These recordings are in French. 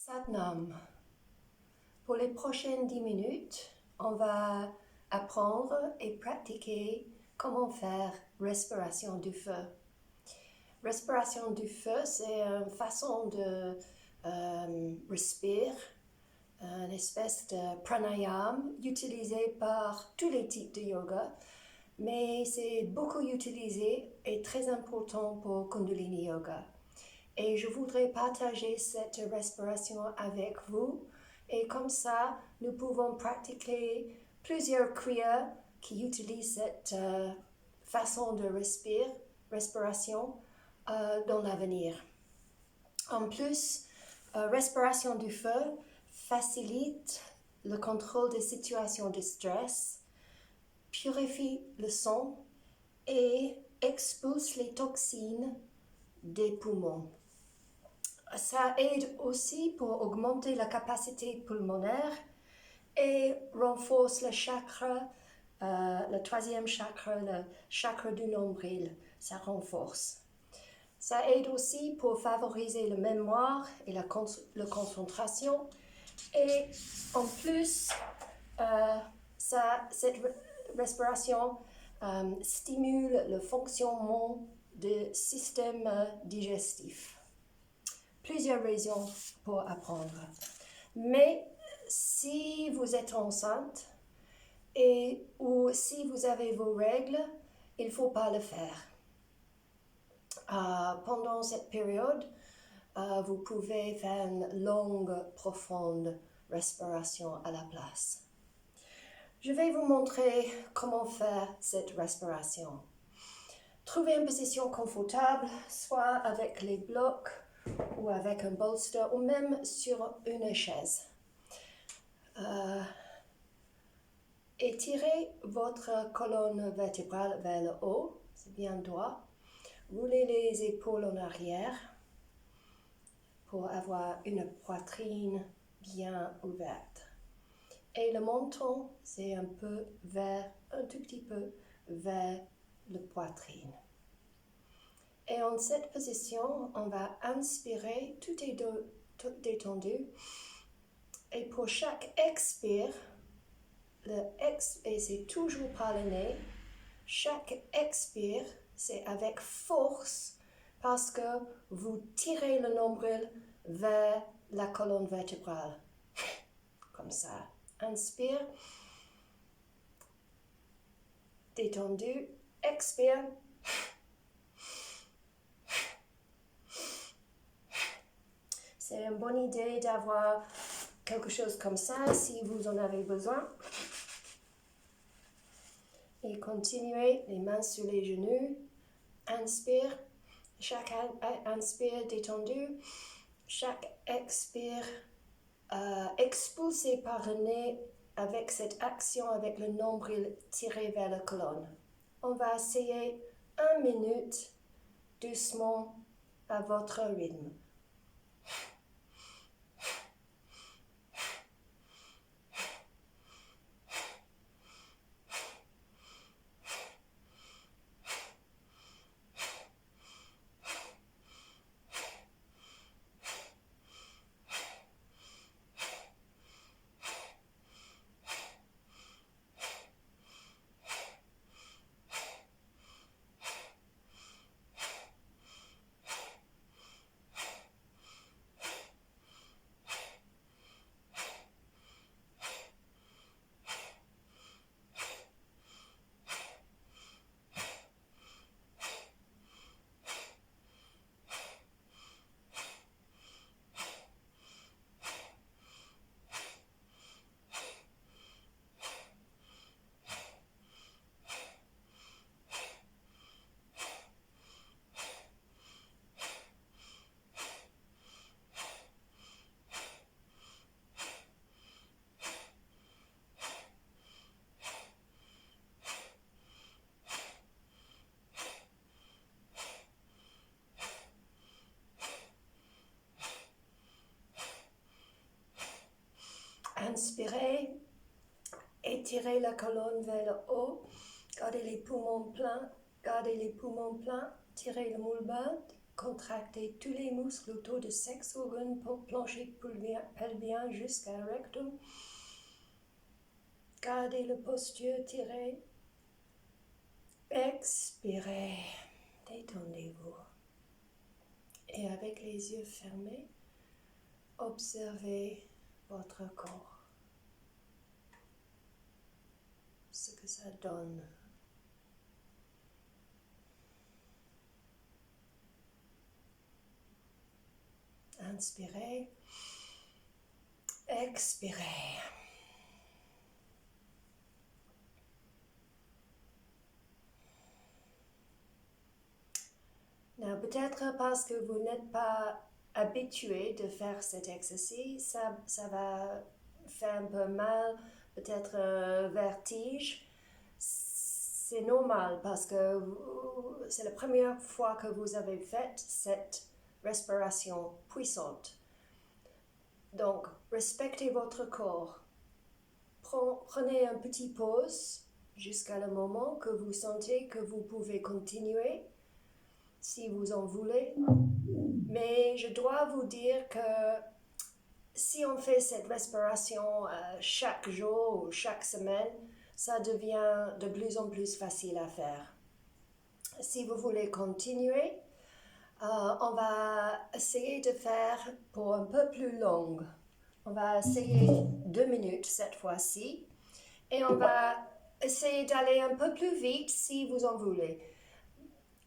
Satnam. Pour les prochaines 10 minutes, on va apprendre et pratiquer comment faire respiration du feu. Respiration du feu, c'est une façon de respirer, une espèce de pranayama utilisé par tous les types de yoga, mais c'est beaucoup utilisé et très important pour Kundalini Yoga. Et je voudrais partager cette respiration avec vous. Et comme ça, nous pouvons pratiquer plusieurs kriyas qui utilisent cette façon de respiration dans l'avenir. En plus, respiration du feu facilite le contrôle des situations de stress, purifie le sang et expulse les toxines des poumons. Ça aide aussi pour augmenter la capacité pulmonaire et renforce le chakra, le troisième chakra, le chakra du nombril. Ça renforce. Ça aide aussi pour favoriser la mémoire et la concentration. Et en plus, cette respiration stimule le fonctionnement du système digestif. Plusieurs raisons pour apprendre. Mais si vous êtes enceinte ou si vous avez vos règles, il ne faut pas le faire. Pendant cette période, vous pouvez faire une longue, profonde respiration à la place. Je vais vous montrer comment faire cette respiration. Trouvez une position confortable, soit avec les blocs, ou avec un bolster, ou même sur une chaise. Étirez votre colonne vertébrale vers le haut, c'est bien droit. Roulez les épaules en arrière pour avoir une poitrine bien ouverte. Et le menton, c'est un tout petit peu vers la poitrine. Et en cette position, on va inspirer, tout est détendu. Et pour chaque expire, et c'est toujours par le nez, chaque expire, c'est avec force parce que vous tirez le nombril vers la colonne vertébrale. Comme ça. Inspire. Détendu. Expire. C'est une bonne idée d'avoir quelque chose comme ça si vous en avez besoin. Et continuez, les mains sur les genoux. Inspire. Chaque inspire détendu. Chaque expire expulsé par le nez avec cette action avec le nombril tiré vers la colonne. On va essayer 1 minute doucement à votre rythme. Inspirez, étirez la colonne vers le haut, gardez les poumons pleins, tirez le moule bas, Contractez tous les muscles autour de 5 secondes pour plancher pelvien jusqu'à rectum. Gardez la posture tirée. Expirez. Détendez-vous. Et avec les yeux fermés, observez votre corps. Ce que ça donne. Inspirez. Expirez. Peut-être parce que vous n'êtes pas habitué de faire cet exercice, ça va faire un peu mal, peut-être vertige. C'est normal parce que c'est la première fois que vous avez fait cette respiration puissante. Donc, respectez votre corps. Prenez un petit pause jusqu'à le moment que vous sentez que vous pouvez continuer, si vous en voulez. Mais je dois vous dire que si on fait cette respiration chaque jour ou chaque semaine, ça devient de plus en plus facile à faire. Si vous voulez continuer, on va essayer de faire pour un peu plus long. On va essayer 2 minutes cette fois-ci. Et on va essayer d'aller un peu plus vite si vous en voulez.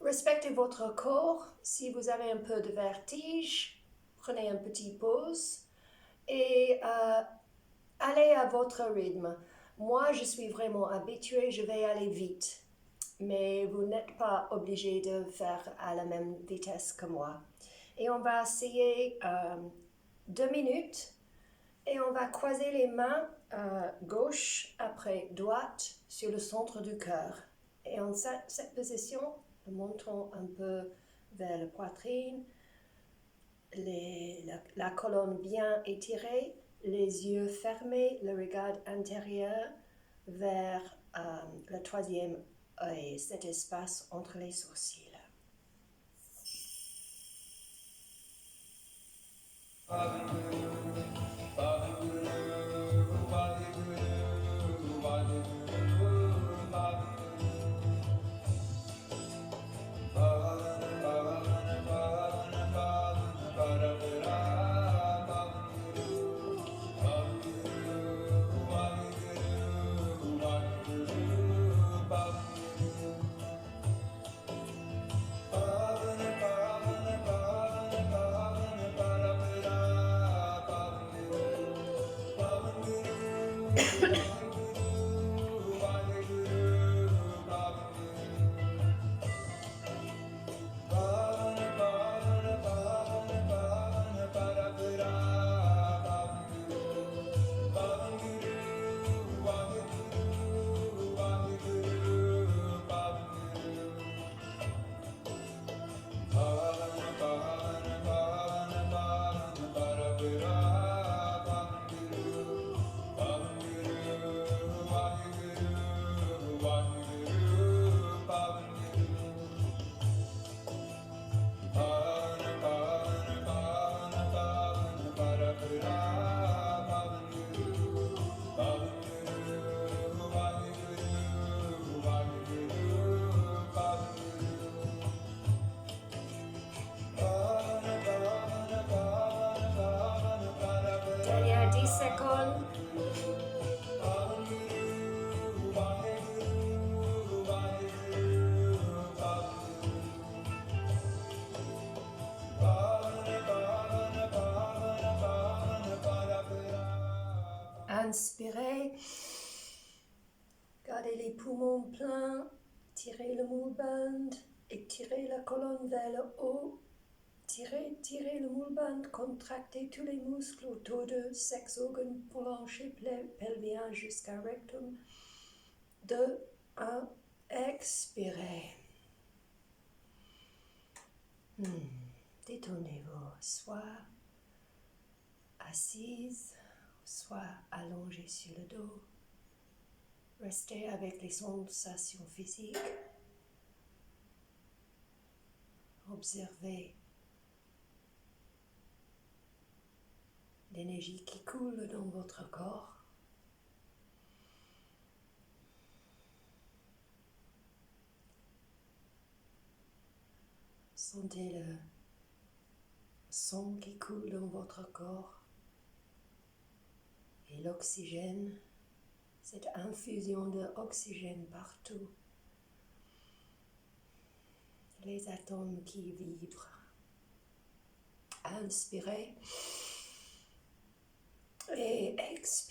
Respectez votre corps. Si vous avez un peu de vertige, prenez une petite pause et allez à votre rythme. Moi, je suis vraiment habituée, je vais aller vite. Mais vous n'êtes pas obligé de faire à la même vitesse que moi. Et on va essayer 2 minutes et on va croiser les mains gauche après droite sur le centre du cœur. Et en cette position, nous montons un peu vers la poitrine, la colonne bien étirée, les yeux fermés, le regard intérieur vers le troisième œil, cet espace entre les sourcils. Derrière 10 secondes. Inspirez. Gardez les poumons pleins. Tirez le moulband. Étirez la colonne vers le haut. Tirez le moulband. Contractez tous les muscles autour de 6 organes plancher pelvien jusqu'à rectum. 2, 1. Expirez. Détendez-vous, soit assise, soit allongée sur le dos. Restez avec les sensations physiques. Observez l'énergie qui coule dans votre corps. Sentez le sang qui coule dans votre corps et l'oxygène, cette infusion d'oxygène partout. Les atomes qui vibrent. Inspirez et expirez.